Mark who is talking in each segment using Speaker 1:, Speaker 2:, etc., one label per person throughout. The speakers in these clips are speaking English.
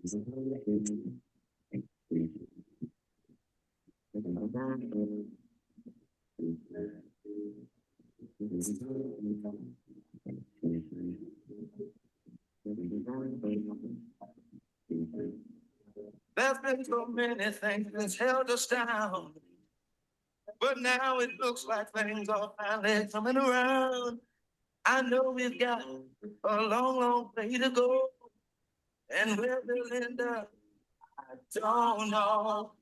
Speaker 1: There's been so many things that's held us down, but now it looks like things are finally coming around. I know we've got a long, long way to go, and where we'll end up, I don't know.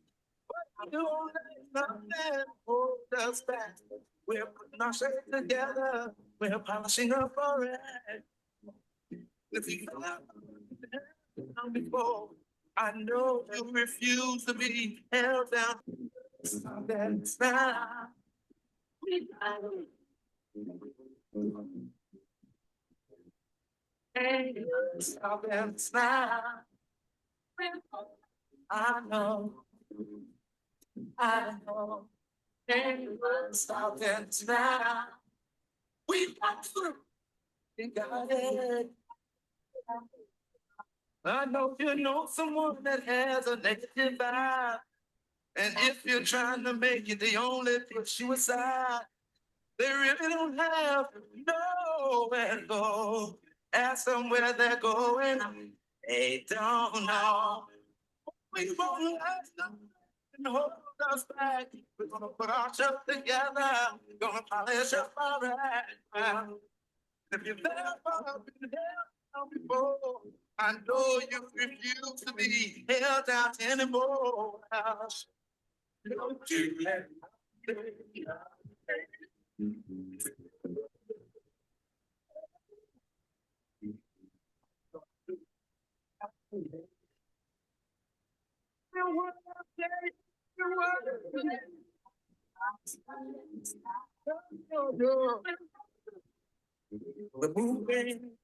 Speaker 1: But I don't let nothing hold us back. We're putting ourselves together. We're polishing up our act. If you come before, I know you refuse to be held down. That's not. And stop and smile. I know, I know. And stop and smile. We got through. We got it. I know you know someone that has a negative vibe. And if you're trying to make it, they only push you aside. They really don't have nowhere to go. Ask them where they're going. They don't know. We won't let them hold us back. We're gonna put ourselves together. We're gonna polish up our act. If you've ever been held down before, I know you refuse to be held down anymore. Don't you let the moving,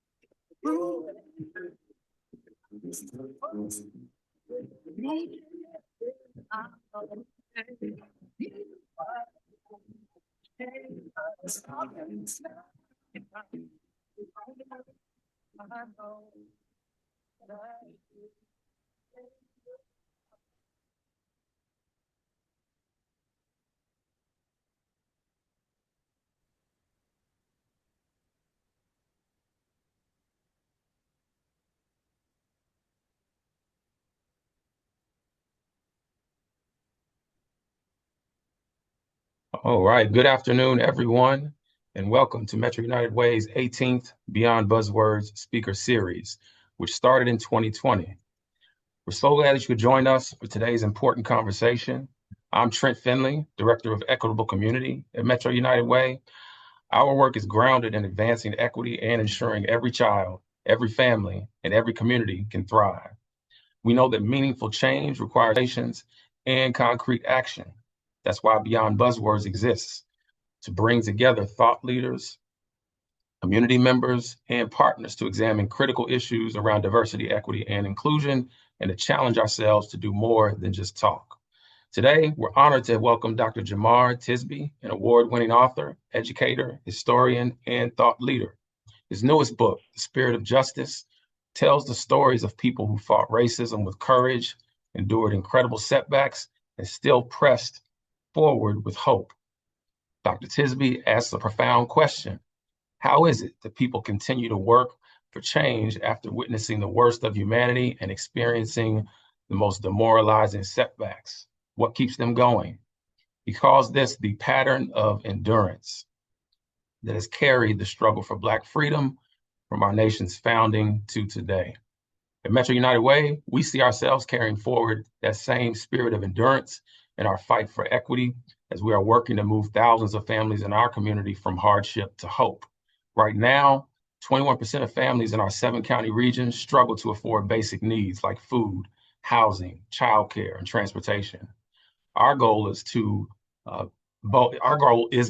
Speaker 2: All right, good afternoon, everyone, and welcome to Metro United Way's 18th Beyond Buzzwords Speaker Series, which started in 2020. We're so glad that you could join us for today's important conversation. I'm Trent Finley, Director of Equitable Community at Metro United Way. Our work is grounded in advancing equity and ensuring every child, every family, and every community can thrive. We know that meaningful change requires patience and concrete action. That's why Beyond Buzzwords exists, to bring together thought leaders, community members, and partners to examine critical issues around diversity, equity, and inclusion, and to challenge ourselves to do more than just talk. Today, we're honored to welcome Dr. Jemar Tisby, an award-winning author, educator, historian, and thought leader. His newest book, The Spirit of Justice, tells the stories of people who fought racism with courage, endured incredible setbacks, and still pressed forward with hope. Dr. Tisby asks a profound question. How is it that people continue to work for change after witnessing the worst of humanity and experiencing the most demoralizing setbacks? What keeps them going? He calls this the pattern of endurance that has carried the struggle for Black freedom from our nation's founding to today. At Metro United Way, we see ourselves carrying forward that same spirit of endurance in our fight for equity as we are working to move thousands of families in our community from hardship to hope. Right now, 21% of families in our 7-county region struggle to afford basic needs like food, housing, childcare, and transportation. Our goal is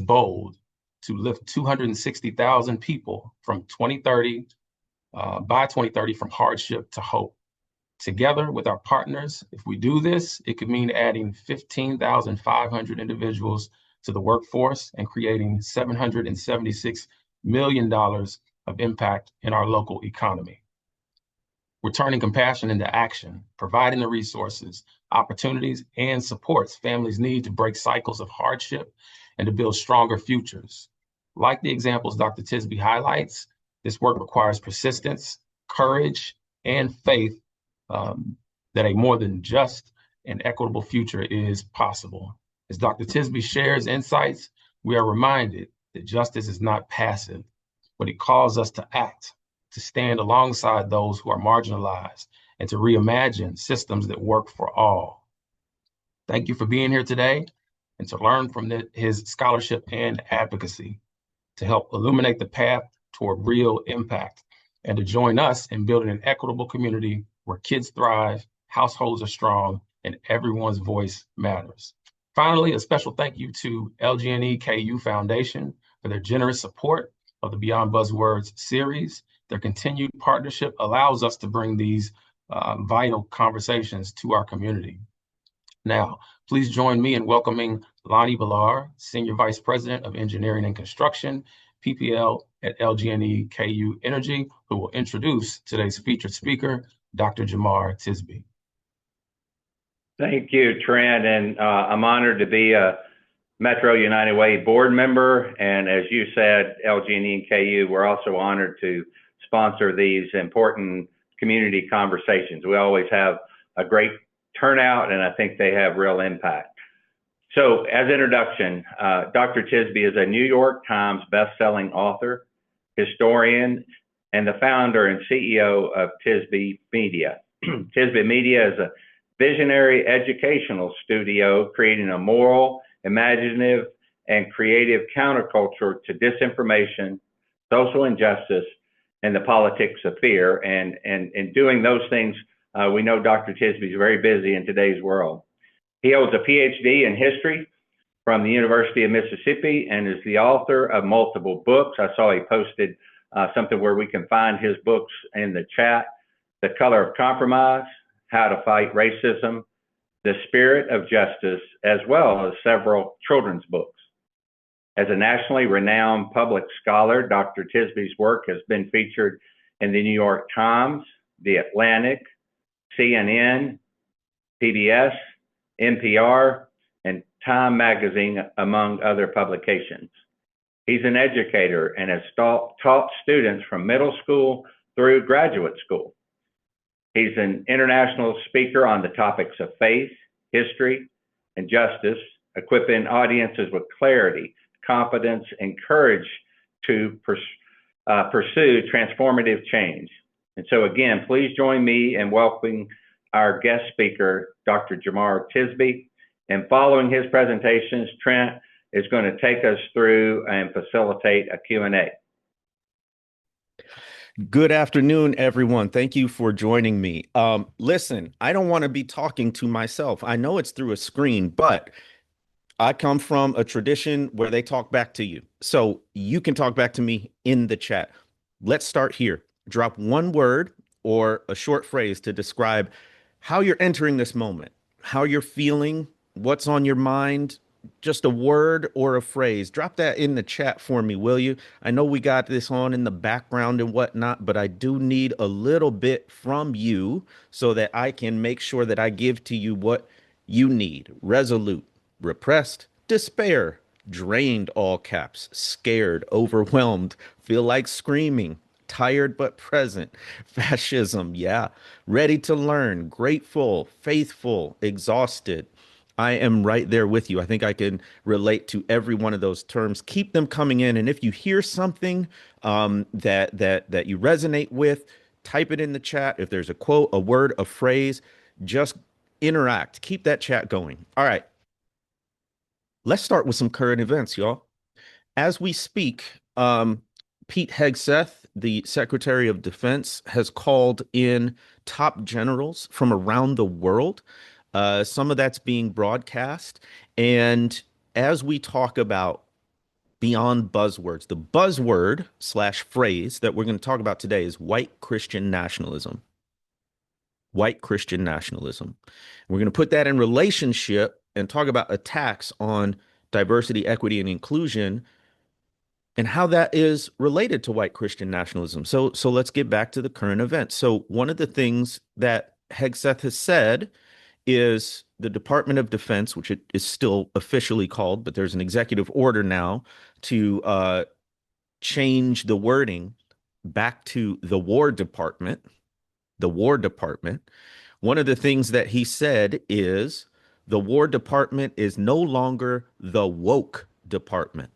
Speaker 2: bold, to lift 260,000 people from by 2030 from hardship to hope. Together with our partners, if we do this, it could mean adding 15,500 individuals to the workforce and creating $776 million of impact in our local economy. We're turning compassion into action, providing the resources, opportunities, and supports families need to break cycles of hardship and to build stronger futures. Like the examples Dr. Tisby highlights, this work requires persistence, courage, and faith that a more than just and equitable future is possible. As Dr. Tisby shares insights, we are reminded that justice is not passive, but it calls us to act, to stand alongside those who are marginalized, and to reimagine systems that work for all. Thank you for being here today and to learn from his scholarship and advocacy, to help illuminate the path toward real impact, and to join us in building an equitable community where kids thrive, households are strong, and everyone's voice matters. Finally, a special thank you to LGNE KU Foundation for their generous support of the Beyond Buzzwords series. Their continued partnership allows us to bring these vital conversations to our community. Now, please join me in welcoming Lonnie Villar, Senior Vice President of Engineering and Construction, PPL at LGNE KU Energy, who will introduce today's featured speaker, Dr. Jemar Tisby.
Speaker 3: Thank you, Trent, and I'm honored to be a Metro United Way board member, and as you said, LG&E and KU, we're also honored to sponsor these important community conversations. We always have a great turnout, and I think they have real impact. So, as introduction, Dr. Tisby is a New York Times best-selling author, historian, and the founder and CEO of Tisby Media. Tisby Media is a visionary educational studio creating a moral, imaginative, and creative counterculture to disinformation, social injustice, and the politics of fear. And in doing those things, we know Dr. Tisby is very busy in today's world. He holds a PhD in history from the University of Mississippi and is the author of multiple books. I saw he posted something where we can find his books in the chat: The Color of Compromise, How to Fight Racism, The Spirit of Justice, as well as several children's books. As a nationally renowned public scholar, Dr. Tisby's work has been featured in the New York Times, The Atlantic, CNN, PBS, NPR, and Time Magazine, among other publications. He's an educator and has taught students from middle school through graduate school. He's an international speaker on the topics of faith, history, and justice, equipping audiences with clarity, confidence, and courage to pursue transformative change. And so again, please join me in welcoming our guest speaker, Dr. Jemar Tisby. And following his presentations, Trent is going to take us through and facilitate a Q&A.
Speaker 4: Good afternoon, everyone. Thank you for joining me. Listen, I don't want to be talking to myself. I know it's through a screen, but I come from a tradition where they talk back to you. So you can talk back to me in the chat. Let's start here. Drop one word or a short phrase to describe how you're entering this moment, how you're feeling, what's on your mind. Just a word or a phrase. Drop that in the chat for me, will you? I know we got this on in the background and whatnot, but I do need a little bit from you so that I can make sure that I give to you what you need. Resolute, repressed, despair, drained, all caps, scared, overwhelmed, feel like screaming, tired but present, fascism, yeah, ready to learn, grateful, faithful, exhausted. I am right there with you. I think I can relate to every one of those terms. Keep them coming in. And if you hear something that you resonate with, type it in the chat. If there's a quote, a word, a phrase, just interact. Keep that chat going. All right. Let's start with some current events, y'all. As we speak, Pete Hegseth, the Secretary of Defense, has called in top generals from around the world. Some of that's being broadcast. And as we talk about Beyond Buzzwords, the buzzword / phrase that we're going to talk about today is white Christian nationalism. White Christian nationalism. We're going to put that in relationship and talk about attacks on diversity, equity, and inclusion and how that is related to white Christian nationalism. So let's get back to the current event. So one of the things that Hegseth has said is the Department of Defense, which it is still officially called, but there's an executive order now to change the wording back to the War Department. The War Department. One of the things that he said is the War Department is no longer the woke department.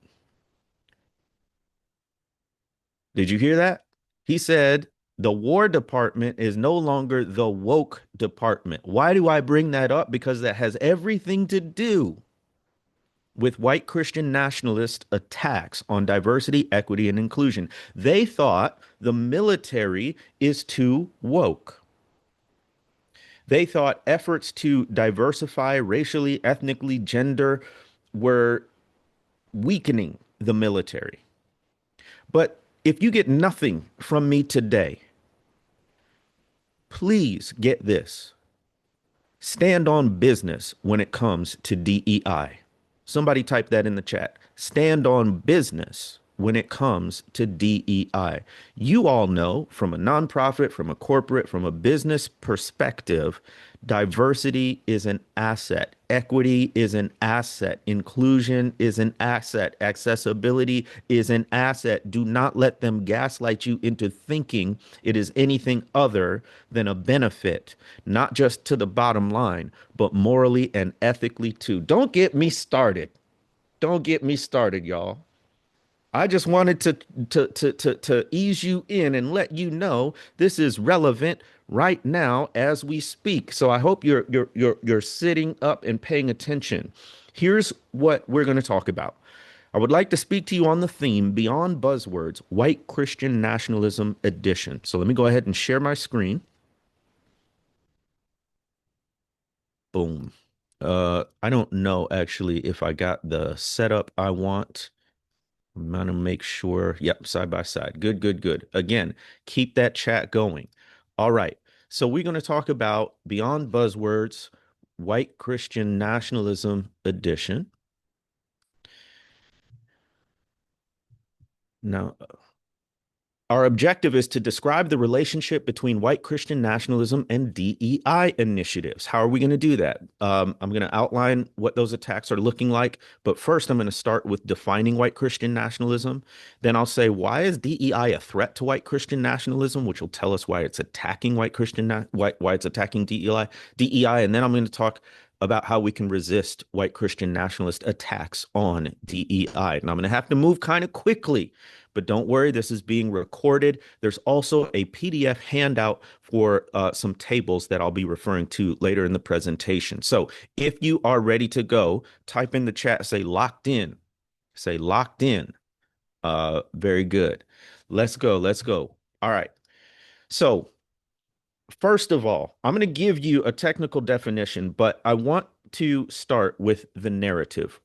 Speaker 4: Did you hear that? He said the War Department is no longer the woke department. Why do I bring that up? Because that has everything to do with white Christian nationalist attacks on diversity, equity, and inclusion. They thought the military is too woke. They thought efforts to diversify racially, ethnically, gender were weakening the military. But if you get nothing from me today, please get this. Stand on business when it comes to DEI. Somebody type that in the chat. Stand on business when it comes to DEI. You all know from a nonprofit, from a corporate, from a business perspective, diversity is an asset. Equity is an asset. Inclusion is an asset. Accessibility is an asset. Do not let them gaslight you into thinking it is anything other than a benefit, not just to the bottom line, but morally and ethically too. Don't get me started. Don't get me started, y'all. I just wanted to ease you in and let you know this is relevant right now as we speak. So I hope you're sitting up and paying attention. Here's what we're going to talk about. I would like to speak to you on the theme Beyond Buzzwords, White Christian Nationalism Edition. So let me go ahead and share my screen. Boom. I don't know actually if I got the setup I want. I'm going to make sure. Yep, side by side. Good, good, good. Again, keep that chat going. All right. So we're going to talk about Beyond Buzzwords, White Christian Nationalism Edition. Now, our objective is to describe the relationship between white Christian nationalism and DEI initiatives. How are we going to do that? I'm going to outline what those attacks are looking like. But first, I'm going to start with defining white Christian nationalism. Then I'll say, why is DEI a threat to white Christian nationalism, which will tell us why it's attacking white Christian, why it's attacking DEI. And then I'm going to talk about how we can resist white Christian nationalist attacks on DEI. And I'm going to have to move kind of quickly. But don't worry, this is being recorded. There's also a PDF handout for some tables that I'll be referring to later in the presentation. So if you are ready to go, type in the chat, say locked in. Say locked in. Very good. Let's go. Let's go. All right. So first of all, I'm going to give you a technical definition, but I want to start with the narrative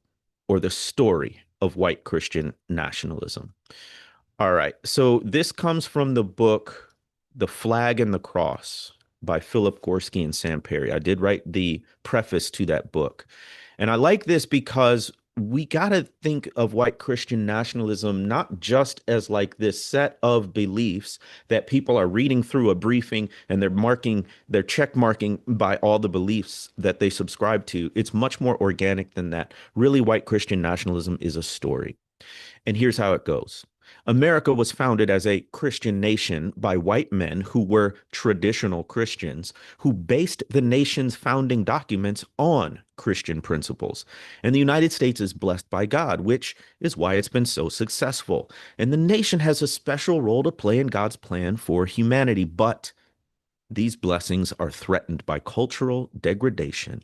Speaker 4: or the story of white Christian nationalism. All right. So this comes from the book, The Flag and the Cross by Philip Gorski and Sam Perry. I did write the preface to that book. And I like this because we got to think of white Christian nationalism not just as like this set of beliefs that people are reading through a briefing and they're check marking by all the beliefs that they subscribe to. It's much more organic than that. Really, white Christian nationalism is a story. And here's how it goes. America was founded as a Christian nation by white men who were traditional Christians who based the nation's founding documents on Christian principles. And the United States is blessed by God, which is why it's been so successful. And the nation has a special role to play in God's plan for humanity. But these blessings are threatened by cultural degradation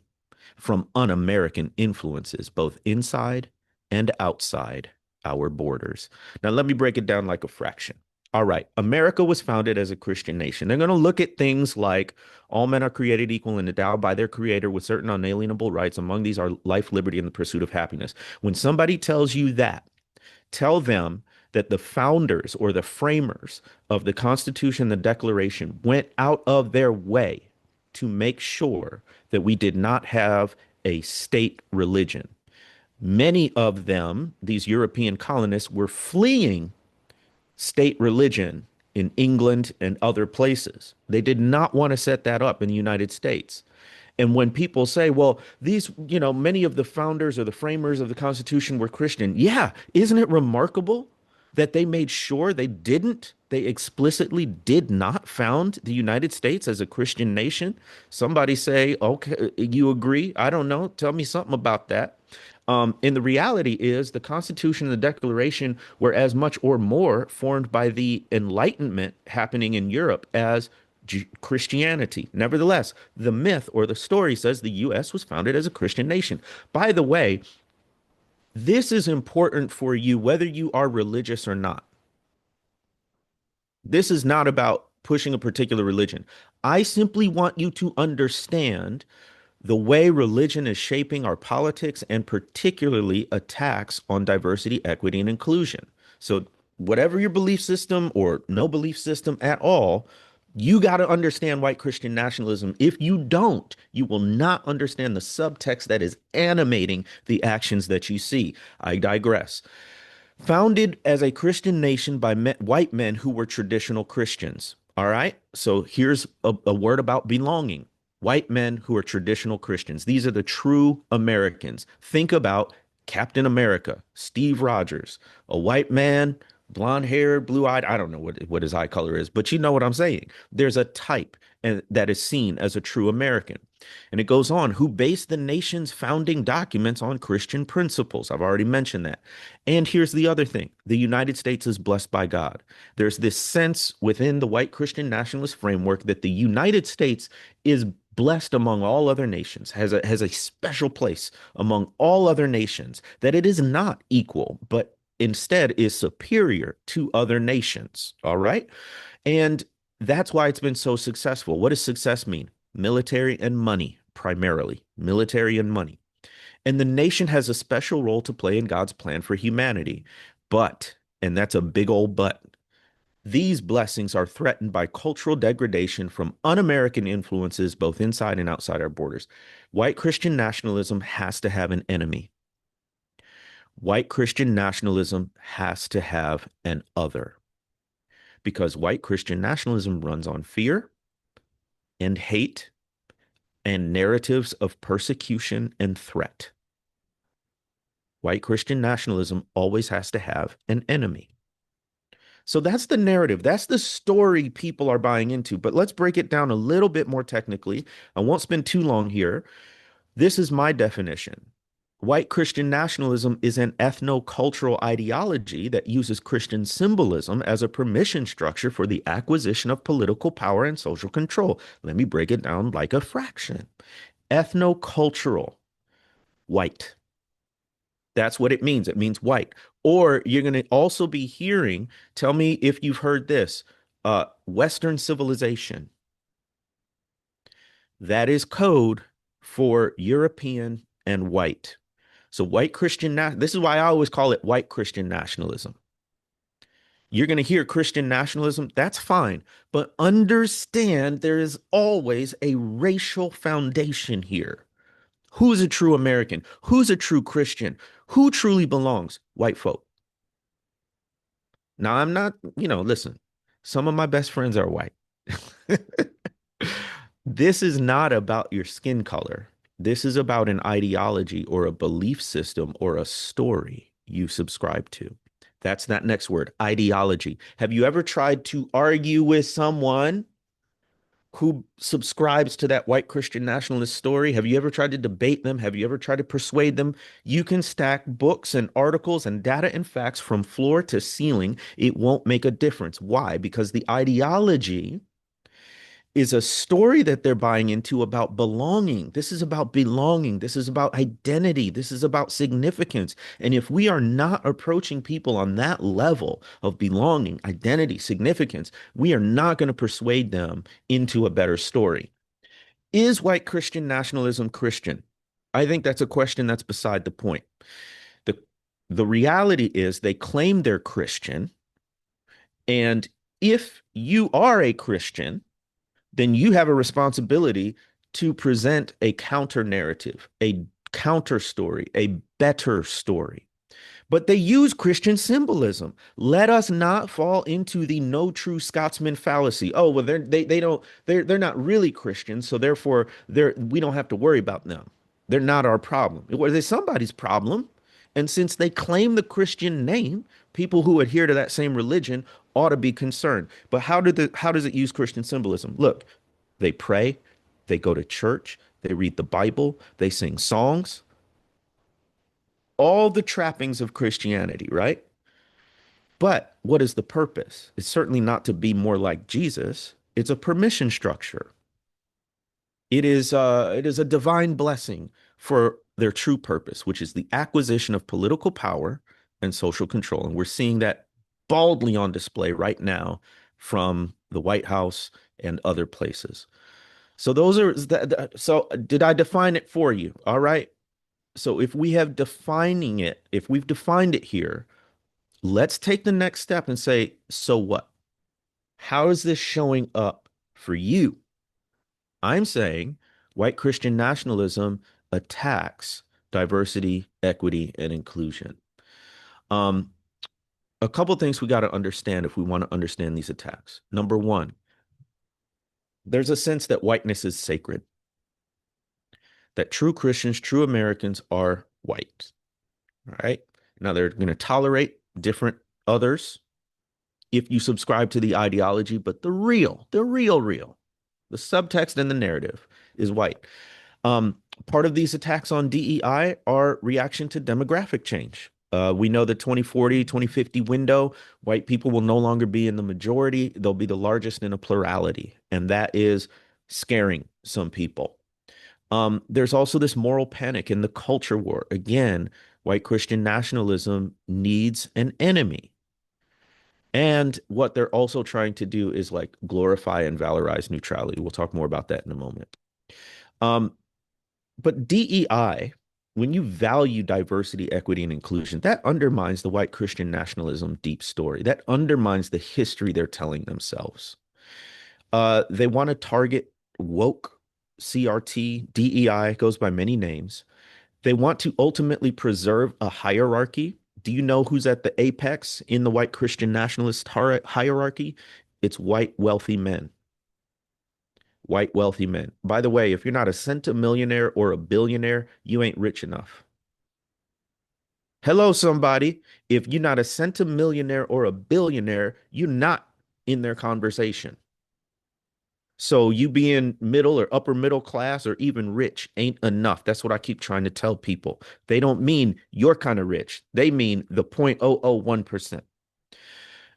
Speaker 4: from un-American influences, both inside and outside our borders. Now, let me break it down like a fraction. All right. America was founded as a Christian nation. They're going to look at things like all men are created equal and endowed by their creator with certain unalienable rights. Among these are life, liberty, and the pursuit of happiness. When somebody tells you that, tell them that the founders or the framers of the Constitution, the Declaration went out of their way to make sure that we did not have a state religion. Many of them, these European colonists, were fleeing state religion in England and other places. They did not want to set that up in the United States. And when people say, well, these, many of the founders or the framers of the Constitution were Christian. Yeah, isn't it remarkable that they made sure they explicitly did not found the United States as a Christian nation? Somebody say, okay, you agree? I don't know. Tell me something about that. And the reality is the Constitution and the Declaration were as much or more formed by the Enlightenment happening in Europe as Christianity. Nevertheless, the myth or the story says the U.S. was founded as a Christian nation. By the way, this is important for you whether you are religious or not. This is not about pushing a particular religion. I simply want you to understand the way religion is shaping our politics and particularly attacks on diversity, equity, and inclusion. So, whatever your belief system or no belief system at all, you got to understand white Christian nationalism. If you don't, you will not understand the subtext that is animating the actions that you see. I digress. Founded as a Christian nation by white men who were traditional Christians. All right. So here's a word about belonging. White men who are traditional Christians. These are the true Americans. Think about Captain America, Steve Rogers, a white man, blonde hair, blue eyed. I don't know what his eye color is, but you know what I'm saying. There's a type that is seen as a true American. And it goes on, who based the nation's founding documents on Christian principles. I've already mentioned that. And here's the other thing. The United States is blessed by God. There's this sense within the white Christian nationalist framework that the United States is blessed among all other nations, has a special place among all other nations, that it is not equal, but instead is superior to other nations. All right. And that's why it's been so successful. What does success mean? Military and money, primarily. Military and money. And the nation has a special role to play in God's plan for humanity. But, and that's a big old but, these blessings are threatened by cultural degradation from un-American influences both inside and outside our borders. White Christian nationalism has to have an enemy. White Christian nationalism has to have an other. Because white Christian nationalism runs on fear and hate and narratives of persecution and threat. White Christian nationalism always has to have an enemy. So that's the narrative. That's the story people are buying into. But let's break it down a little bit more technically. I won't spend too long here. This is my definition. White Christian nationalism is an ethno-cultural ideology that uses Christian symbolism as a permission structure for the acquisition of political power and social control. Let me break it down like a fraction. Ethno-cultural, white. That's what it means. It means white. Or you're going to also be hearing, tell me if you've heard this, Western civilization. That is code for European and white. So white Christian, this is why I always call it white Christian nationalism. You're going to hear Christian nationalism. That's fine. But understand there is always a racial foundation here. Who's a true American? Who's a true Christian? Who truly belongs? White folk. Now, I'm not, listen, some of my best friends are white. This is not about your skin color. This is about an ideology or a belief system or a story you subscribe to. That's that next word, ideology. Have you ever tried to argue with someone who subscribes to that white Christian nationalist story? Have you ever tried to debate them? Have you ever tried to persuade them? You can stack books and articles and data and facts from floor to ceiling. It won't make a difference. Why? Because the ideology is a story that they're buying into about belonging. This is about belonging. This is about identity. This is about significance. And if we are not approaching people on that level of belonging, identity, significance, we are not going to persuade them into a better story. Is white Christian nationalism Christian? I think that's a question that's beside the point. The reality is they claim they're Christian. And if you are a Christian, then you have a responsibility to present a counter narrative, a counter story, a better story. But they use Christian symbolism. Let us not fall into the no true Scotsman fallacy. Oh, well, they're not really Christians, so therefore we don't have to worry about them. They're not our problem. Well, they're somebody's problem. And since they claim the Christian name, people who adhere to that same religion ought to be concerned. But how does it use Christian symbolism? Look, they pray, they go to church, they read the Bible, they sing songs, all the trappings of Christianity, right? But what is the purpose? It's certainly not to be more like Jesus. It's a permission structure. It is a divine blessing for their true purpose, which is the acquisition of political power and social control. And we're seeing that baldly on display right now from the White House and other places. So so did I define it for you? All right. So if we've defined it here, let's take the next step and say, so what? How is this showing up for you? I'm saying white Christian nationalism attacks diversity, equity, and inclusion. A couple things we got to understand if we want to understand these attacks. Number one, there's a sense that whiteness is sacred, that true Christians, true Americans are white. All right. Now they're going to tolerate different others if you subscribe to the ideology, but the real, the subtext and the narrative is white. Part of these attacks on DEI are reaction to demographic change. We know the 2040, 2050 window, white people will no longer be in the majority. They'll be the largest in a plurality. And that is scaring some people. There's also this moral panic in the culture war. Again, white Christian nationalism needs an enemy. And what they're also trying to do is like glorify and valorize neutrality. We'll talk more about that in a moment. But DEI, when you value diversity, equity, and inclusion, that undermines the white Christian nationalism deep story. That undermines the history they're telling themselves. They want to target woke, CRT, DEI, goes by many names. They want to ultimately preserve a hierarchy. Do you know who's at the apex in the white Christian nationalist hierarchy? It's white wealthy men. White wealthy men. By the way, if you're not a centimillionaire or a billionaire, you ain't rich enough. Hello, somebody. If you're not a centimillionaire or a billionaire, you're not in their conversation. So you being middle or upper middle class or even rich ain't enough. That's what I keep trying to tell people. They don't mean you're kind of rich. They mean the 0.001%.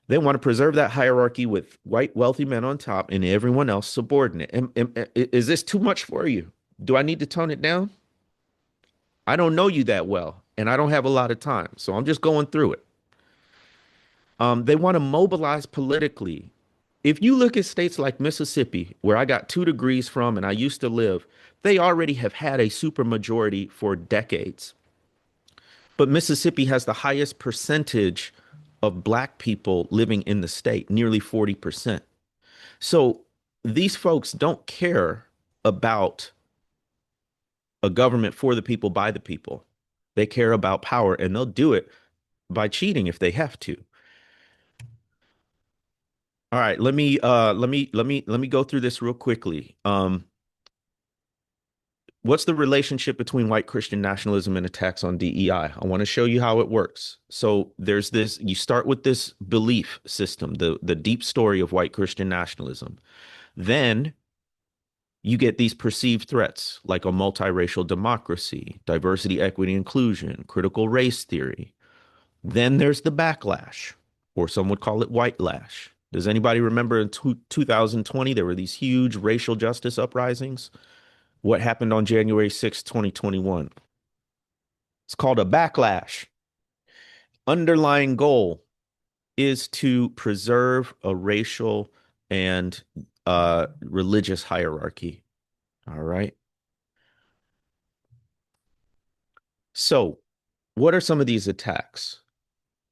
Speaker 4: They want to preserve that hierarchy with white wealthy men on top and everyone else subordinate. Is this too much for you? Do I need to tone it down? I don't know you that well, and I don't have a lot of time, so I'm just going through it. They want to mobilize politically. If you look at states like Mississippi, where I got 2 degrees from and I used to live, they already have had a supermajority for decades. But Mississippi has the highest percentage of Black people living in the state, nearly 40%. So these folks don't care about a government for the people, by the people. They care about power, and they'll do it by cheating if they have to. All right, let me go through this real quickly. What's the relationship between white Christian nationalism and attacks on DEI? I want to show you how it works. So there's this, you start with this belief system, the deep story of white Christian nationalism. Then you get these perceived threats like a multiracial democracy, diversity, equity, inclusion, critical race theory. Then there's the backlash, or some would call it white lash. Does anybody remember in 2020, there were these huge racial justice uprisings? What happened on January 6, 2021? It's called a backlash. Underlying goal is to preserve a racial and religious hierarchy. All right. So, what are some of these attacks?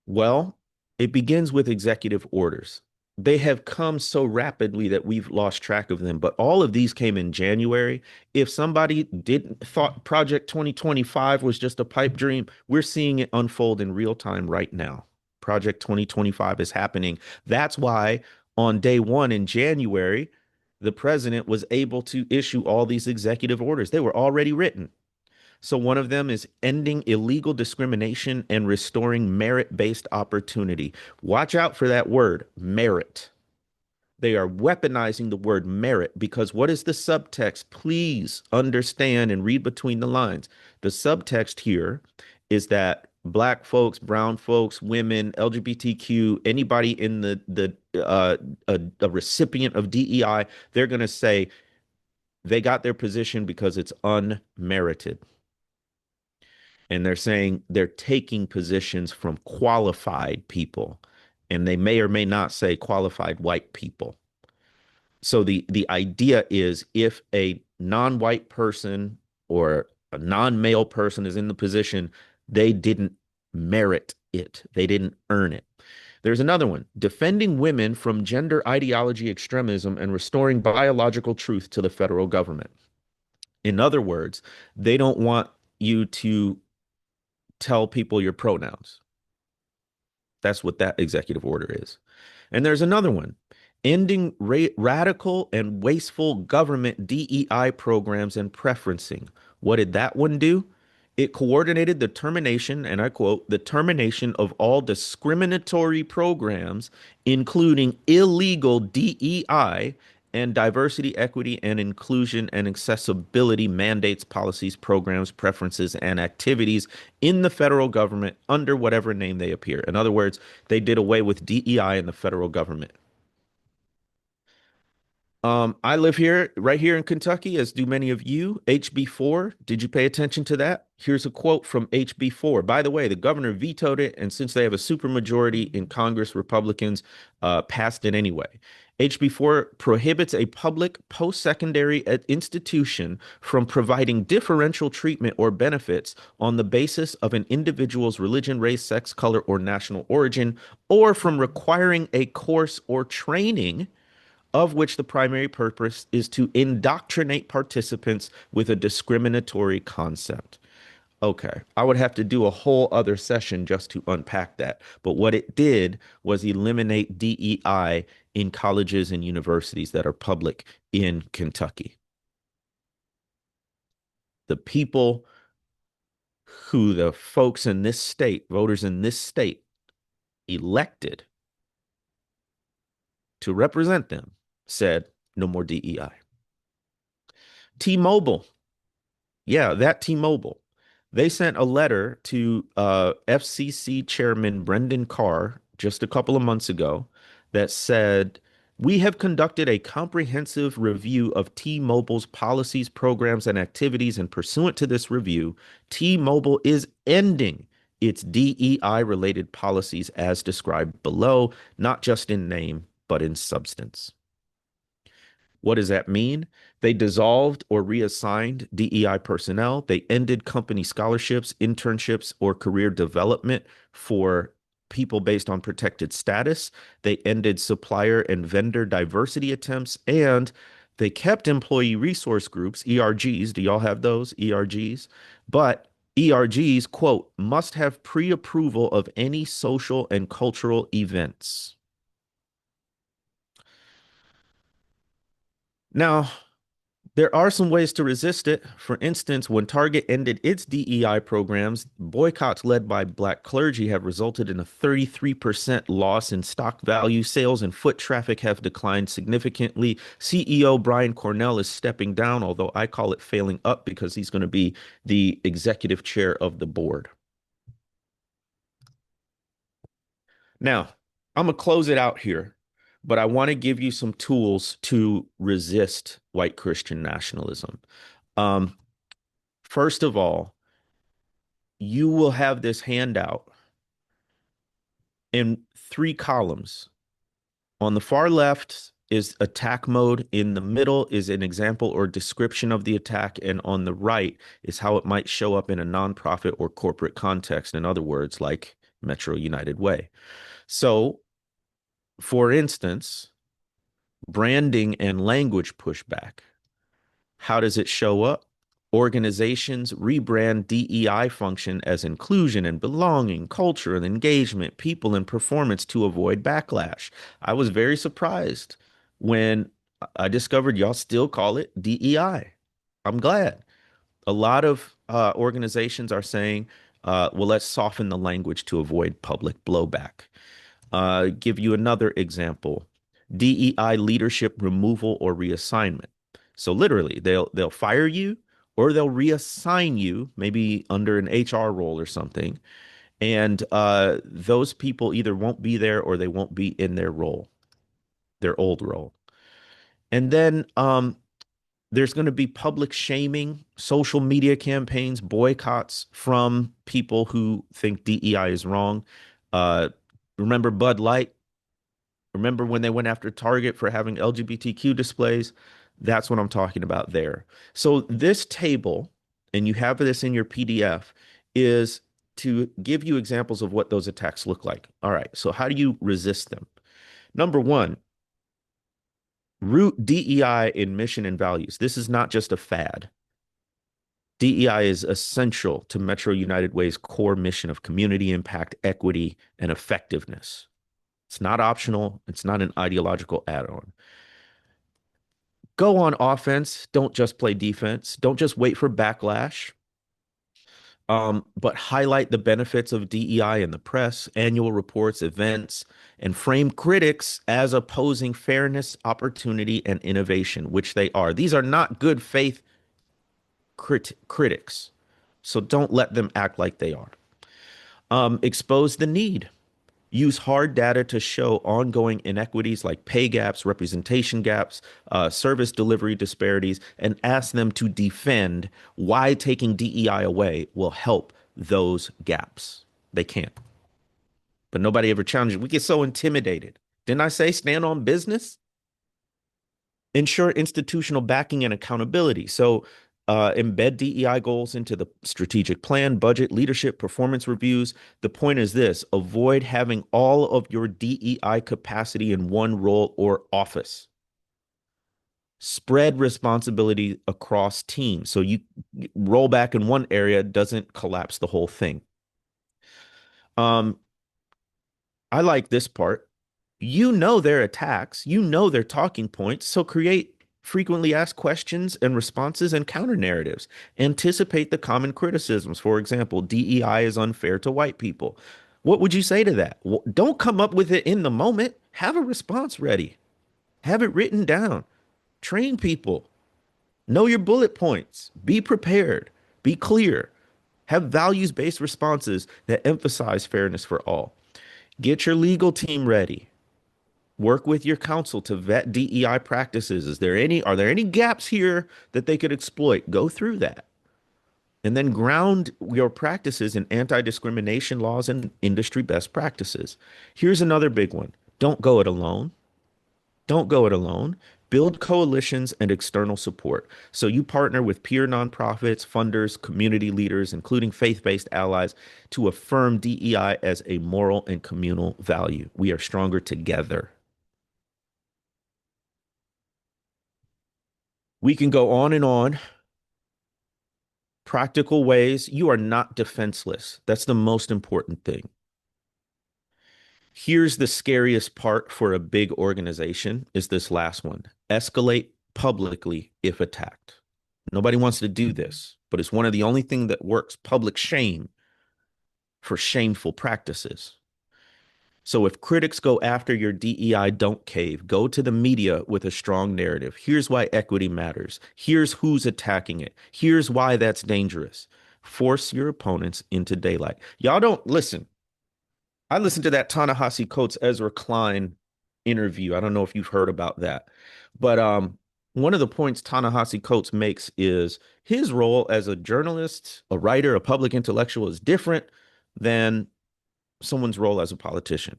Speaker 4: Well, it begins with executive orders. they have come so rapidly that we've lost track of them. But all of these came in January. If somebody didn't thought Project 2025 was just a pipe dream, we're seeing it unfold in real time right now. Project 2025 is happening. That's why on day one in January, the president was able to issue all these executive orders. They were already written. So one of them is ending illegal discrimination and restoring merit-based opportunity. Watch out for that word, merit. They are weaponizing the word merit because what is the subtext? Please understand and read between the lines. The subtext here is that Black folks, brown folks, women, LGBTQ, anybody in a recipient of DEI, they're going to say they got their position because it's unmerited. And they're saying they're taking positions from qualified people, and they may or may not say qualified white people. So the idea is if a non-white person or a non-male person is in the position, they didn't merit it. They didn't earn it. There's another one, defending women from gender ideology extremism and restoring biological truth to the federal government. In other words, they don't want you to tell people your pronouns. That's what that executive order is. And there's another one, ending radical and wasteful government DEI programs and preferencing. What did that one do? It coordinated the termination, and I quote, the termination of all discriminatory programs, including illegal DEI and diversity, equity, and inclusion and accessibility mandates, policies, programs, preferences, and activities in the federal government under whatever name they appear. In other words, they did away with DEI in the federal government. I live here, right here in Kentucky, as do many of you. HB4, did you pay attention to that? Here's a quote from HB4. By the way, the governor vetoed it, and since they have a supermajority in Congress, Republicans passed it anyway. HB4 prohibits a public post-secondary institution from providing differential treatment or benefits on the basis of an individual's religion, race, sex, color, or national origin, or from requiring a course or training of which the primary purpose is to indoctrinate participants with a discriminatory concept. Okay, I would have to do a whole other session just to unpack that. But what it did was eliminate DEI in colleges and universities that are public in Kentucky. The people who the folks in this state, voters in this state, elected to represent them, said no more DEI. T-Mobile. Yeah, that T-Mobile. They sent a letter to FCC Chairman Brendan Carr just a couple of months ago that said, we have conducted a comprehensive review of T-Mobile's policies, programs, and activities, and pursuant to this review, T-Mobile is ending its DEI-related policies as described below, not just in name, but in substance. What does that mean? They dissolved or reassigned DEI personnel. They ended company scholarships, internships, or career development for people based on protected status. They ended supplier and vendor diversity attempts, and they kept employee resource groups, ERGs. Do y'all have those, ERGs? But ERGs, quote, must have pre-approval of any social and cultural events. Now, there are some ways to resist it. For instance, when Target ended its DEI programs, boycotts led by Black clergy have resulted in a 33% loss in stock value. Sales and foot traffic have declined significantly. CEO Brian Cornell is stepping down, although I call it failing up because he's going to be the executive chair of the board. Now, I'm going to close it out here. But I want to give you some tools to resist white Christian nationalism. First of all, you will have this handout in 3 columns. On the far left is attack mode. In the middle is an example or description of the attack. And on the right is how it might show up in a nonprofit or corporate context. In other words, like Metro United Way. So For instance, branding and language pushback. How does it show up? Organizations rebrand DEI function as inclusion and belonging, culture and engagement, people and performance to avoid backlash. I was very surprised when I discovered y'all still call it DEI. I'm glad. A lot of organizations are saying, well, let's soften the language to avoid public blowback. Give you another example. DEI leadership removal or reassignment. So literally, they'll fire you or they'll reassign you, maybe under an HR role or something. And those people either won't be there or they won't be in their role, their old role. And then there's going to be public shaming, social media campaigns, boycotts from people who think DEI is wrong. Remember Bud Light? Remember when they went after Target for having LGBTQ displays? That's what I'm talking about there. So this table, and you have this in your PDF, is to give you examples of what those attacks look like. All right, so how do you resist them? Number one, root DEI in mission and values. This is not just a fad. DEI is essential to Metro United Way's core mission of community impact, equity, and effectiveness. It's not optional. It's not an ideological add-on. Go on offense. Don't just play defense. Don't just wait for backlash. But highlight the benefits of DEI in the press, annual reports, events, and frame critics as opposing fairness, opportunity, and innovation, which they are. These are not good faith critics. So don't let them act like they are. Expose the need. Use hard data to show ongoing inequities like pay gaps, representation gaps, service delivery disparities, and ask them to defend why taking DEI away will help those gaps. They can't. But nobody ever challenges. We get so intimidated. Didn't I say stand on business? Ensure institutional backing and accountability. So embed DEI goals into the strategic plan, budget, leadership, performance reviews. The point is this: avoid having all of your DEI capacity in one role or office. Spread responsibility across teams. So you roll back in one area doesn't collapse the whole thing. I like this part. You know their attacks, you know their talking points, so create frequently asked questions and responses and counter narratives. Anticipate the common criticisms. For example, DEI is unfair to white people. What would you say to that? Well, don't come up with it in the moment. Have a response ready. Have it written down. Train people. Know your bullet points. Be prepared. Be clear. Have values-based responses that emphasize fairness for all. Get your legal team ready. Work with your counsel to vet DEI practices. Are there any gaps here that they could exploit? Go through that. And then ground your practices in anti-discrimination laws and industry best practices. Here's another big one. Don't go it alone. Don't go it alone. Build coalitions and external support. So you partner with peer nonprofits, funders, community leaders, including faith-based allies, to affirm DEI as a moral and communal value. We are stronger together. We can go on and on. Practical ways. You are not defenseless. That's the most important thing. Here's the scariest part for a big organization is this last one. Escalate publicly if attacked. Nobody wants to do this, but it's one of the only things that works. Public shame for shameful practices. So if critics go after your DEI, don't cave. Go to the media with a strong narrative. Here's why equity matters. Here's who's attacking it. Here's why that's dangerous. Force your opponents into daylight. Y'all don't listen. I listened to that Ta-Nehisi Coates Ezra Klein interview. I don't know if you've heard about that. But one of the points Ta-Nehisi Coates makes is his role as a journalist, a writer, a public intellectual is different than someone's role as a politician.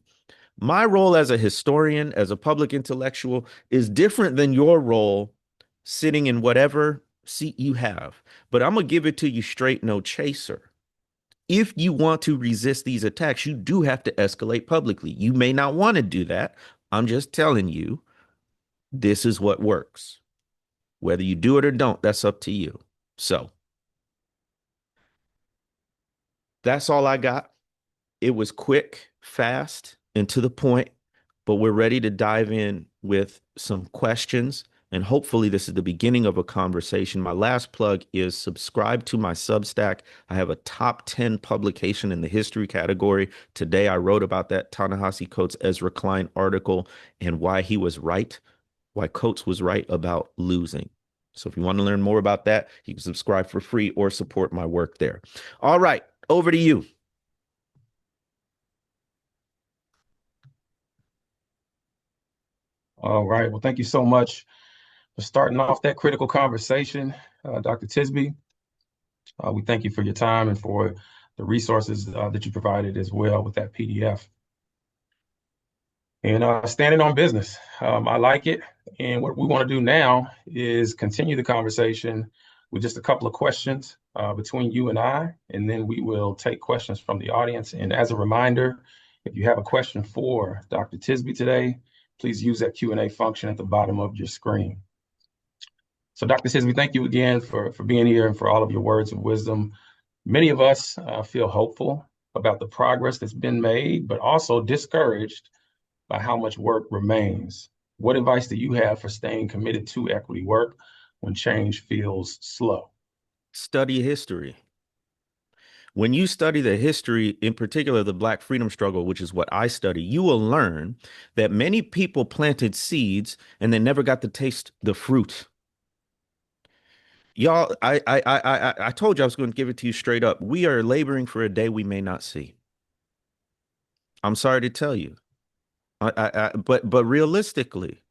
Speaker 4: My role as a historian, as a public intellectual, is different than your role sitting in whatever seat you have. But I'm going to give it to you straight, no chaser. If you want to resist these attacks, you do have to escalate publicly. You may not want to do that, I'm just telling you, this is what works. Whether you do it or don't, that's up to you. So that's all I got. It was quick, fast, and to the point, but we're ready to dive in with some questions. And hopefully, this is the beginning of a conversation. My last plug is subscribe to my Substack. I have a top 10 publication in the history category. Today, I wrote about that Ta-Nehisi Coates Ezra Klein article and why he was right, why Coates was right about losing. So if you want to learn more about that, you can subscribe for free or support my work there. All right, over to you.
Speaker 2: All right. Well, thank you so much for starting off that critical conversation, Dr. Tisby. We thank you for your time and for the resources that you provided as well with that PDF. And standing on business, I like it. And what we want to do now is continue the conversation with just a couple of questions between you and I, and then we will take questions from the audience. And as a reminder, if you have a question for Dr. Tisby today, please use that Q&A function at the bottom of your screen. So Dr. Tisby, thank you again for being here and for all of your words of wisdom. Many of us feel hopeful about the progress that's been made, but also discouraged by how much work remains. What advice do you have for staying committed to equity work when change feels slow?
Speaker 4: Study history. When you study the history, in particular the Black freedom struggle, which is what I study, you will learn that many people planted seeds and they never got to taste the fruit. Y'all, I told you I was going to give it to you straight up. We are laboring for a day we may not see. I'm sorry to tell you. But realistically,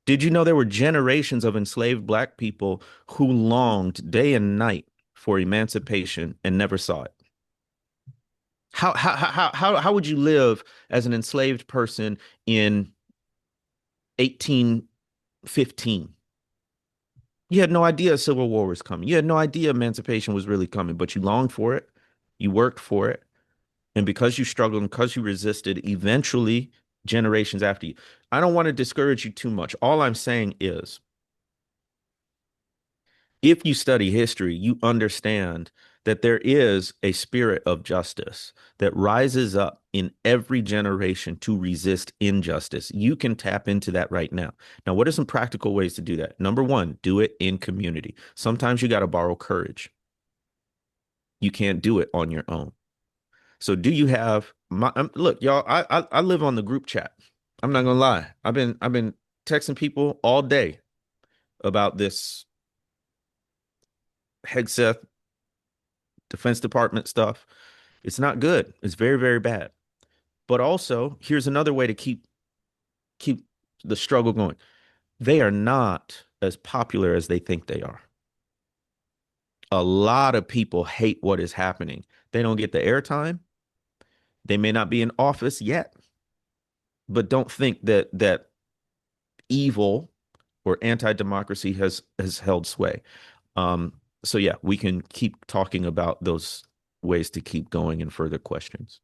Speaker 4: did you know there were generations of enslaved Black people who longed day and night for emancipation and never saw it? How would you live as an enslaved person in 1815? You had no idea a civil war was coming. You had no idea emancipation was really coming, but you longed for it. You worked for it. And because you struggled and because you resisted, eventually generations after you. I don't want to discourage you too much. All I'm saying is, if you study history, you understand that there is a spirit of justice that rises up in every generation to resist injustice. You can tap into that right now. Now, what are some practical ways to do that? Number one, do it in community. Sometimes you got to borrow courage. You can't do it on your own. So do you have look, y'all, I live on the group chat. I'm not gonna lie. I've been texting people all day about this Hegseth Defense Department stuff. It's not good. It's very, very bad. But also, here's another way to keep the struggle going. They are not as popular as they think they are. A lot of people hate what is happening. They don't get the airtime. They may not be in office yet, but don't think that evil or anti-democracy has held sway. So yeah, we can keep talking about those ways to keep going and further questions.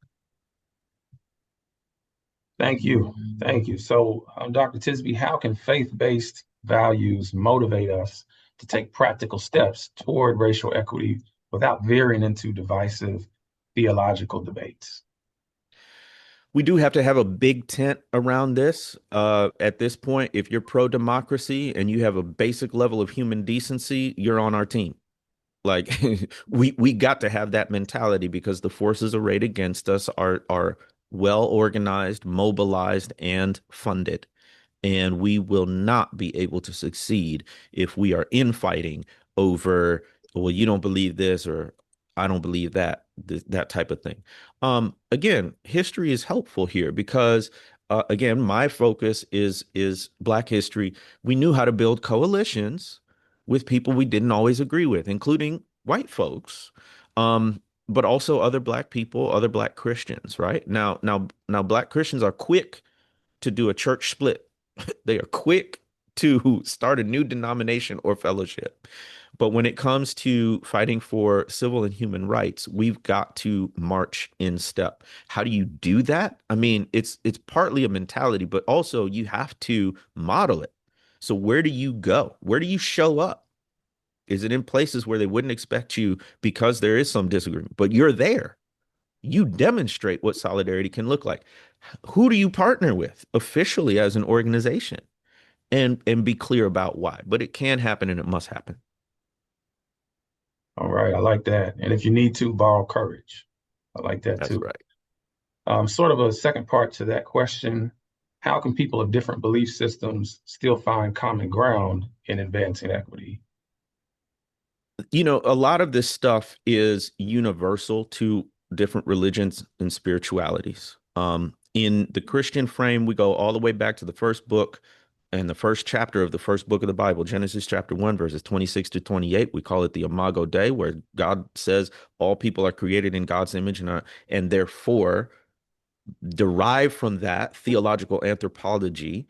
Speaker 2: Thank you. Thank you. So, Dr. Tisby, how can faith-based values motivate us to take practical steps toward racial equity without veering into divisive theological debates?
Speaker 4: We do have to have a big tent around this. At this point, if you're pro-democracy and you have a basic level of human decency, you're on our team. Like we got to have that mentality because the forces arrayed against us are well organized, mobilized, and funded. And we will not be able to succeed if we are infighting over, well, you don't believe this or I don't believe that, that type of thing. Again, history is helpful here because again, my focus is Black history. We knew how to build coalitions with people we didn't always agree with, including white folks, but also other Black people, other Black Christians, right? Now, Black Christians are quick to do a church split. They are quick to start a new denomination or fellowship. But when it comes to fighting for civil and human rights, we've got to march in step. How do you do that? I mean, it's partly a mentality, but also you have to model it. So where do you go? Where do you show up? Is it in places where they wouldn't expect you because there is some disagreement, but you're there? You demonstrate what solidarity can look like. Who do you partner with officially as an organization? And be clear about why. But it can happen and it must happen.
Speaker 2: All right, I like that. And if you need to, borrow courage. I like that
Speaker 4: That's
Speaker 2: too.
Speaker 4: right.
Speaker 2: Sort of a second part to that question, how can people of different belief systems still find common ground in advancing equity?
Speaker 4: You know, a lot of this stuff is universal to different religions and spiritualities. In the Christian frame, we go all the way back to the first book and the first chapter of the first book of the Bible, Genesis chapter 1, verses 26 to 28. We call it the Imago Dei, where God says all people are created in God's image and therefore derive from that theological anthropology,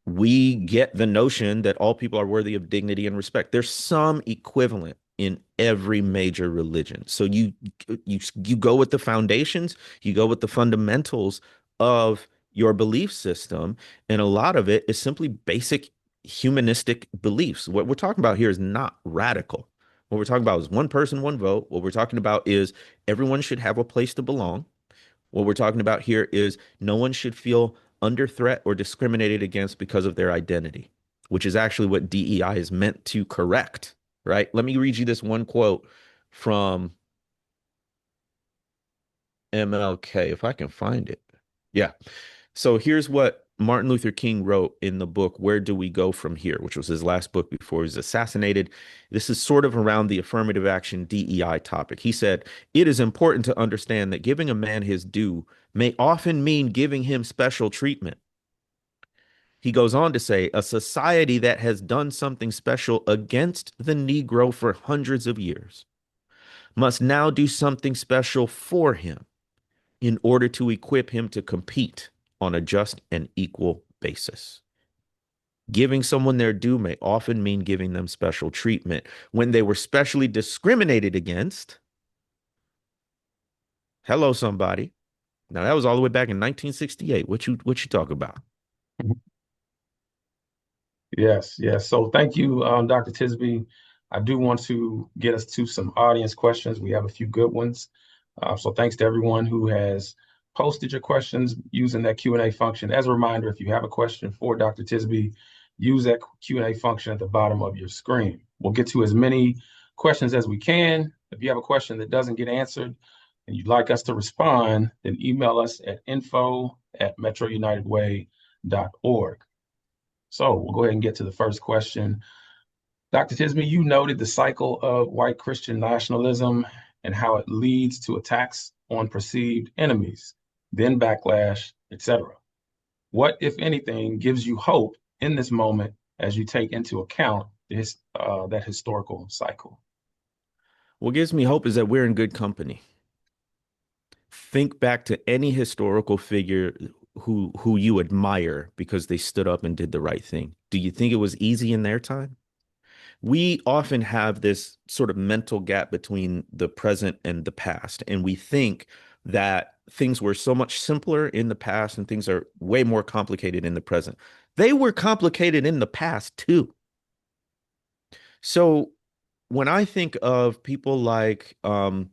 Speaker 4: we get the notion that all people are worthy of dignity and respect. There's some equivalent in every major religion. So you go with the foundations, you go with the fundamentals of your belief system, and a lot of it is simply basic humanistic beliefs. What we're talking about here is not radical. What we're talking about is one person, one vote. What we're talking about is everyone should have a place to belong. What we're talking about here is no one should feel under threat or discriminated against because of their identity, which is actually what DEI is meant to correct, right? Let me read you this one quote from MLK, if I can find it. Yeah. So here's what Martin Luther King wrote in the book, Where Do We Go From Here, which was his last book before he was assassinated. This is sort of around the affirmative action DEI topic. He said, "It is important to understand that giving a man his due may often mean giving him special treatment." He goes on to say, "A society that has done something special against the Negro for hundreds of years must now do something special for him in order to equip him to compete on a just and equal basis. Giving someone their due may often mean giving them special treatment. When they were specially discriminated against, hello, somebody. Now that was all the way back in 1968. What you talk about?"
Speaker 2: Yes, yes. So thank you, Dr. Tisby. I do want to get us to some audience questions. We have a few good ones. So thanks to everyone who has posted your questions using that Q&A function. As a reminder, if you have a question for Dr. Tisby, use that Q&A function at the bottom of your screen. We'll get to as many questions as we can. If you have a question that doesn't get answered and you'd like us to respond, then email us at info@metrounitedway.org. So we'll go ahead and get to the first question. Dr. Tisby, you noted the cycle of white Christian nationalism and how it leads to attacks on perceived enemies, then backlash, etc. What, if anything, gives you hope in this moment as you take into account that historical cycle?
Speaker 4: What gives me hope is that we're in good company. Think back to any historical figure who you admire because they stood up and did the right thing. Do you think it was easy in their time? We often have this sort of mental gap between the present and the past, and we think that things were so much simpler in the past and things are way more complicated in the present. They were complicated in the past too. So when I think of people like I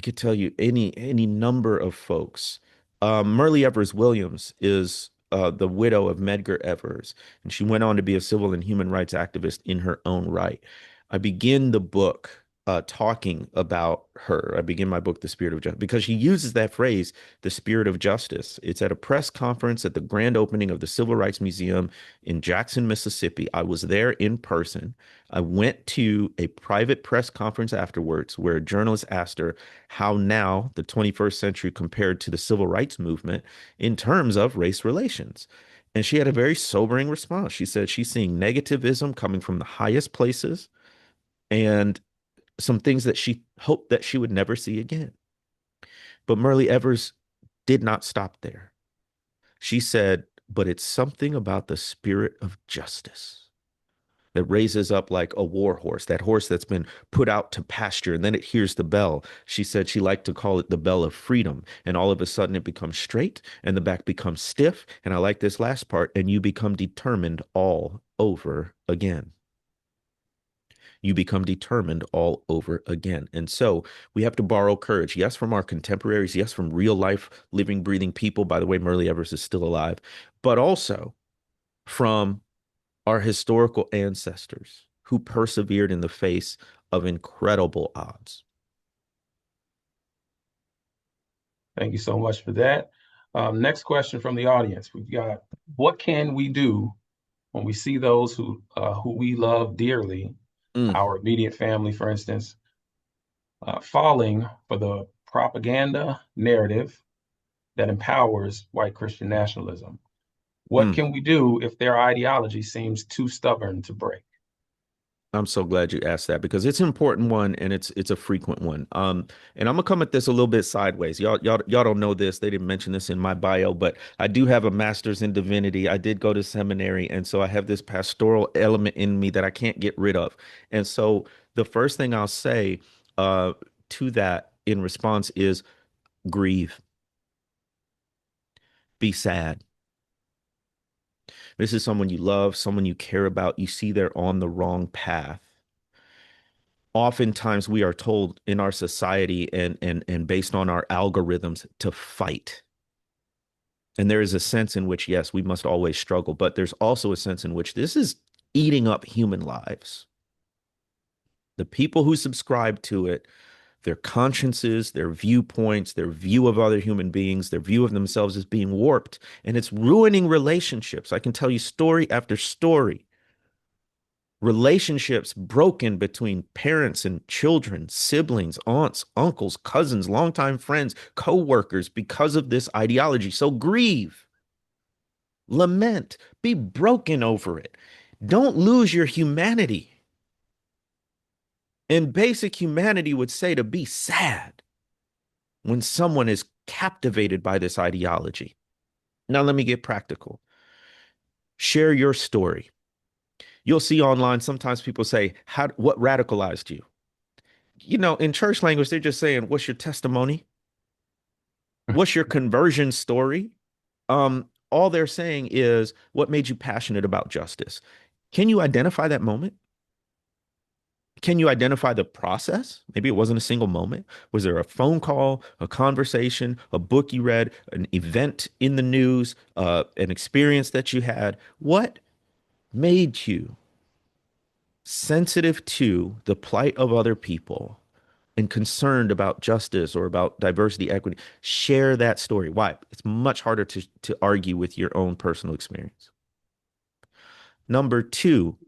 Speaker 4: could tell you any number of folks. Myrlie Evers Williams is the widow of Medgar Evers, and she went on to be a civil and human rights activist in her own right. I begin the book talking about her. I begin my book, The Spirit of Justice, because she uses that phrase, the spirit of justice. It's at a press conference at the grand opening of the Civil Rights Museum in Jackson, Mississippi. I was there in person. I went to a private press conference afterwards where a journalist asked her how now the 21st century compared to the civil rights movement in terms of race relations. And she had a very sobering response. She said she's seeing negativism coming from the highest places and some things that she hoped that she would never see again. But Myrlie Evers did not stop there. She said, but it's something about the spirit of justice. that raises up like a war horse, that horse that's been put out to pasture, and then it hears the bell. She said she liked to call it the bell of freedom. And all of a sudden it becomes straight and the back becomes stiff. And I like this last part, and you become determined all over again. You become determined all over again. And so we have to borrow courage, yes, from our contemporaries, yes, from real life, living, breathing people. By the way, Murley Evers is still alive, but also from our historical ancestors who persevered in the face of incredible odds.
Speaker 2: Thank you so much for that. Next question from the audience. We've got, what can we do when we see those who we love dearly, our immediate family, for instance, falling for the propaganda narrative that empowers white Christian nationalism? What can we do if their ideology seems too stubborn to break?
Speaker 4: I'm so glad you asked that, because it's an important one, and it's a frequent one. And I'm gonna come at this a little bit sideways. Y'all don't know this. They didn't mention this in my bio, but I do have a master's in divinity. I did go to seminary, and so I have this pastoral element in me that I can't get rid of. And so the first thing I'll say to that in response is grieve, be sad. This is someone you love, someone you care about. You see they're on the wrong path. Oftentimes we are told in our society and based on our algorithms to fight. And there is a sense in which, yes, we must always struggle, but there's also a sense in which this is eating up human lives. The people who subscribe to it, their consciences, their viewpoints, their view of other human beings, their view of themselves is being warped, and it's ruining relationships. I can tell you story after story. Relationships broken between parents and children, siblings, aunts, uncles, cousins, longtime friends, co-workers because of this ideology. So grieve, lament, be broken over it. Don't lose your humanity. And basic humanity would say to be sad when someone is captivated by this ideology. Now, let me get practical. Share your story. You'll see online, sometimes people say, what radicalized you? You know, in church language, they're just saying, what's your testimony? What's your conversion story? All they're saying is, what made you passionate about justice? Can you identify that moment? Can you identify the process? Maybe it wasn't a single moment. Was there a phone call, a conversation, a book you read, an event in the news, an experience that you had? What made you sensitive to the plight of other people and concerned about justice or about diversity, equity? Share that story. Why? It's much harder to argue with your own personal experience. Number two,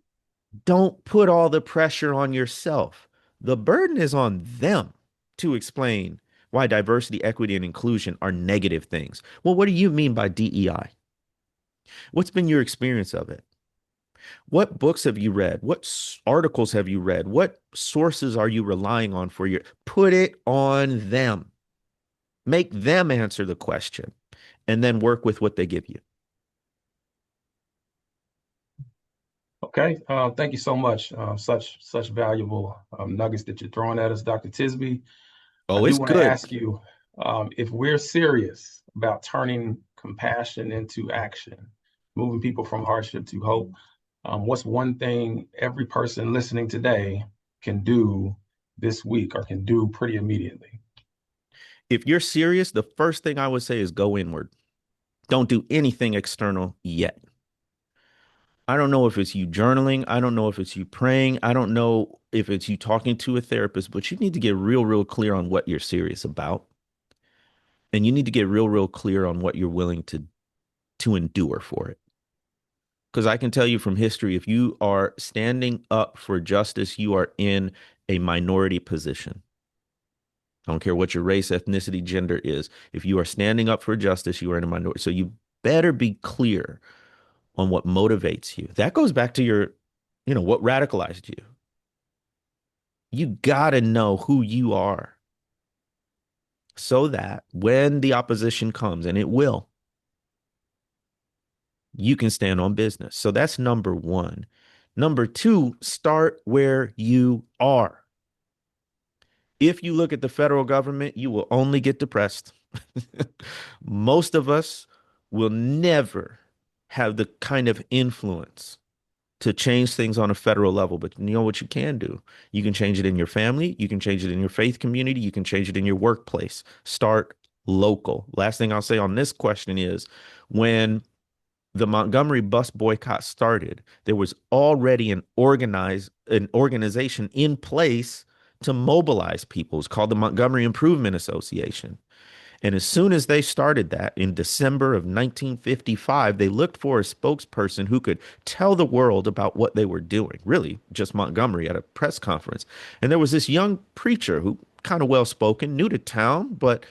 Speaker 4: don't put all the pressure on yourself. The burden is on them to explain why diversity, equity, and inclusion are negative things. Well, what do you mean by DEI? What's been your experience of it? What books have you read? What articles have you read? What sources are you relying on for your? Put it on them. Make them answer the question, and then work with what they give you.
Speaker 2: Okay, thank you so much. Such valuable nuggets that you're throwing at us, Dr. Tisby.
Speaker 4: Oh,
Speaker 2: I do
Speaker 4: it's
Speaker 2: want to
Speaker 4: good.
Speaker 2: ask you, if we're serious about turning compassion into action, moving people from hardship to hope, what's one thing every person listening today can do this week or can do pretty immediately?
Speaker 4: If you're serious, the first thing I would say is go inward. Don't do anything external yet. I don't know if it's you journaling. I don't know if it's you praying. I don't know if it's you talking to a therapist, but you need to get real clear on what you're serious about. And you need to get real clear on what you're willing to endure for it. Because I can tell you from history, if you are standing up for justice, you are in a minority position. I don't care what your race, ethnicity, gender is. If you are standing up for justice, you are in a minority. So you better be clear on what motivates you. That goes back to your, what radicalized you. You got to know who you are so that when the opposition comes, and it will, you can stand on business. So that's number one. Number two, start where you are. If you look at the federal government, you will only get depressed. Most of us will never have the kind of influence to change things on a federal level. But you know what you can do? You can change it in your family. You can change it in your faith community. You can change it in your workplace. Start local. Last thing I'll say on this question is when the Montgomery bus boycott started, there was already an organization in place to mobilize people. It's called the Montgomery Improvement Association. And as soon as they started that in December of 1955, they looked for a spokesperson who could tell the world about what they were doing, really just Montgomery at a press conference. And there was this young preacher who kind of well spoken, new to town, but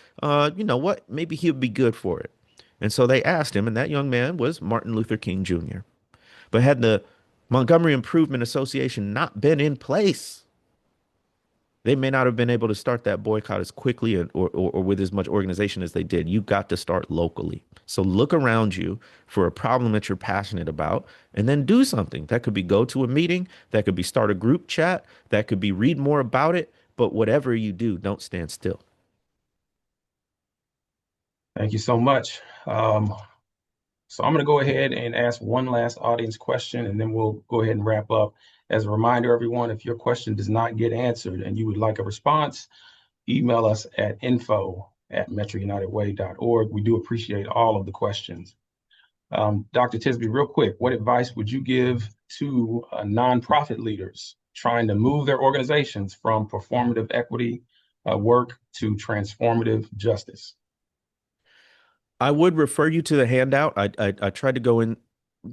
Speaker 4: you know what? Maybe he would be good for it. And so they asked him, and that young man was Martin Luther King Jr. But had the Montgomery Improvement Association not been in place, they may not have been able to start that boycott as quickly or with as much organization as they did. You got to start locally. So look around you for a problem that you're passionate about and then do something. That could be go to a meeting, that could be start a group chat, that could be read more about it. But whatever you do, don't stand still.
Speaker 2: Thank you so much. So I'm going to go ahead and ask one last audience question, and then we'll go ahead and wrap up. As a reminder, everyone, if your question does not get answered and you would like a response, email us at info@metrounitedway.org. We do appreciate all of the questions. Dr. Tisby, real quick, what advice would you give to nonprofit leaders trying to move their organizations from performative equity work to transformative justice?
Speaker 4: I would refer you to the handout. I tried to go in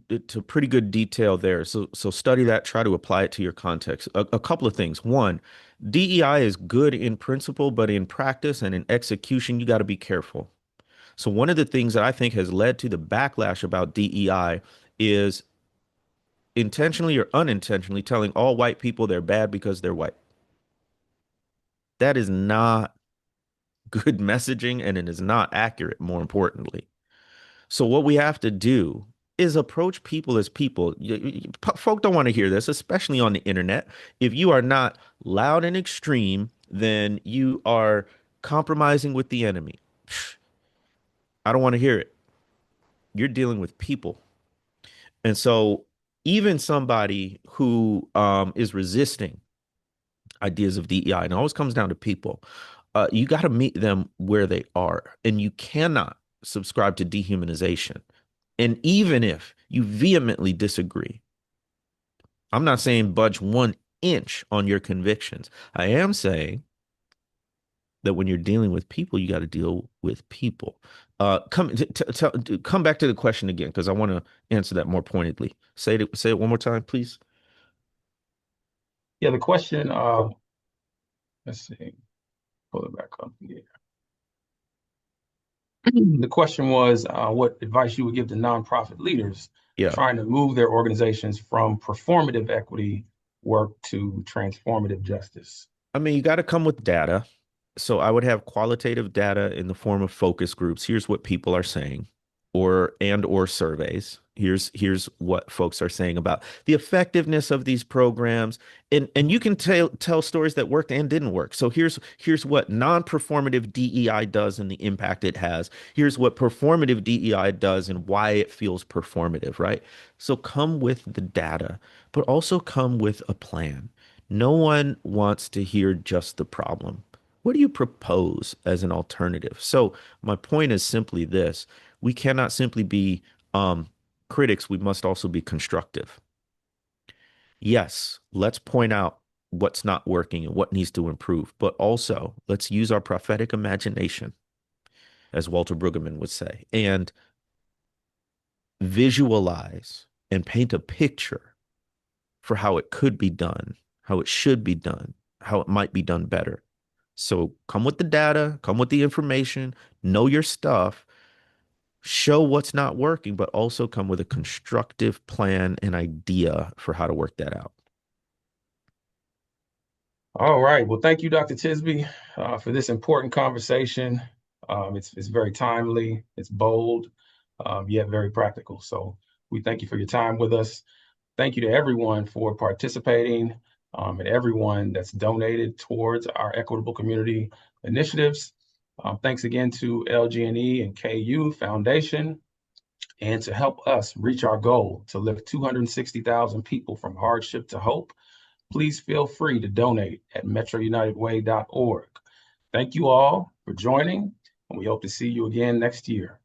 Speaker 4: to pretty good detail there. So study that, try to apply it to your context. A couple of things. One, DEI is good in principle, but in practice and in execution, you got to be careful. So one of the things that I think has led to the backlash about DEI is intentionally or unintentionally telling all white people they're bad because they're white. That is not good messaging, and it is not accurate, more importantly. So what we have to do is approach people as people. Folk don't want to hear this, especially on the internet. If you are not loud and extreme, then you are compromising with the enemy. I don't want to hear it. You're dealing with people. And so even somebody who is resisting ideas of DEI, and it always comes down to people, you got to meet them where they are. And you cannot subscribe to dehumanization. And even if you vehemently disagree, I'm not saying budge 1 inch on your convictions. I am saying that when you're dealing with people, you got to deal with people. Come back to the question again, because I want to answer that more pointedly. Say it one more time, please.
Speaker 2: Yeah, the question, let's see, pull it back up here. The question was what advice you would give to nonprofit leaders trying to move their organizations from performative equity work to transformative justice.
Speaker 4: I mean, you got to come with data. So I would have qualitative data in the form of focus groups. Here's what people are saying, or surveys. Here's what folks are saying about the effectiveness of these programs. And you can tell stories that worked and didn't work. So here's what non-performative DEI does and the impact it has. Here's what performative DEI does and why it feels performative, right? So come with the data, but also come with a plan. No one wants to hear just the problem. What do you propose as an alternative? So my point is simply this: we cannot simply be critics, we must also be constructive. Yes, let's point out what's not working and what needs to improve, but also let's use our prophetic imagination, as Walter Brueggemann would say, and visualize and paint a picture for how it could be done, how it should be done, how it might be done better. So come with the data, come with the information, know your stuff, show what's not working, but also come with a constructive plan and idea for how to work that out.
Speaker 2: All right. Well, thank you, Dr. Tisby, for this important conversation. It's very timely, it's bold, yet very practical. So we thank you for your time with us. Thank you to everyone for participating and everyone that's donated towards our equitable community initiatives. Thanks again to LG&E and KU Foundation, and to help us reach our goal to lift 260,000 people from hardship to hope. Please feel free to donate at metrounitedway.org. Thank you all for joining, and we hope to see you again next year.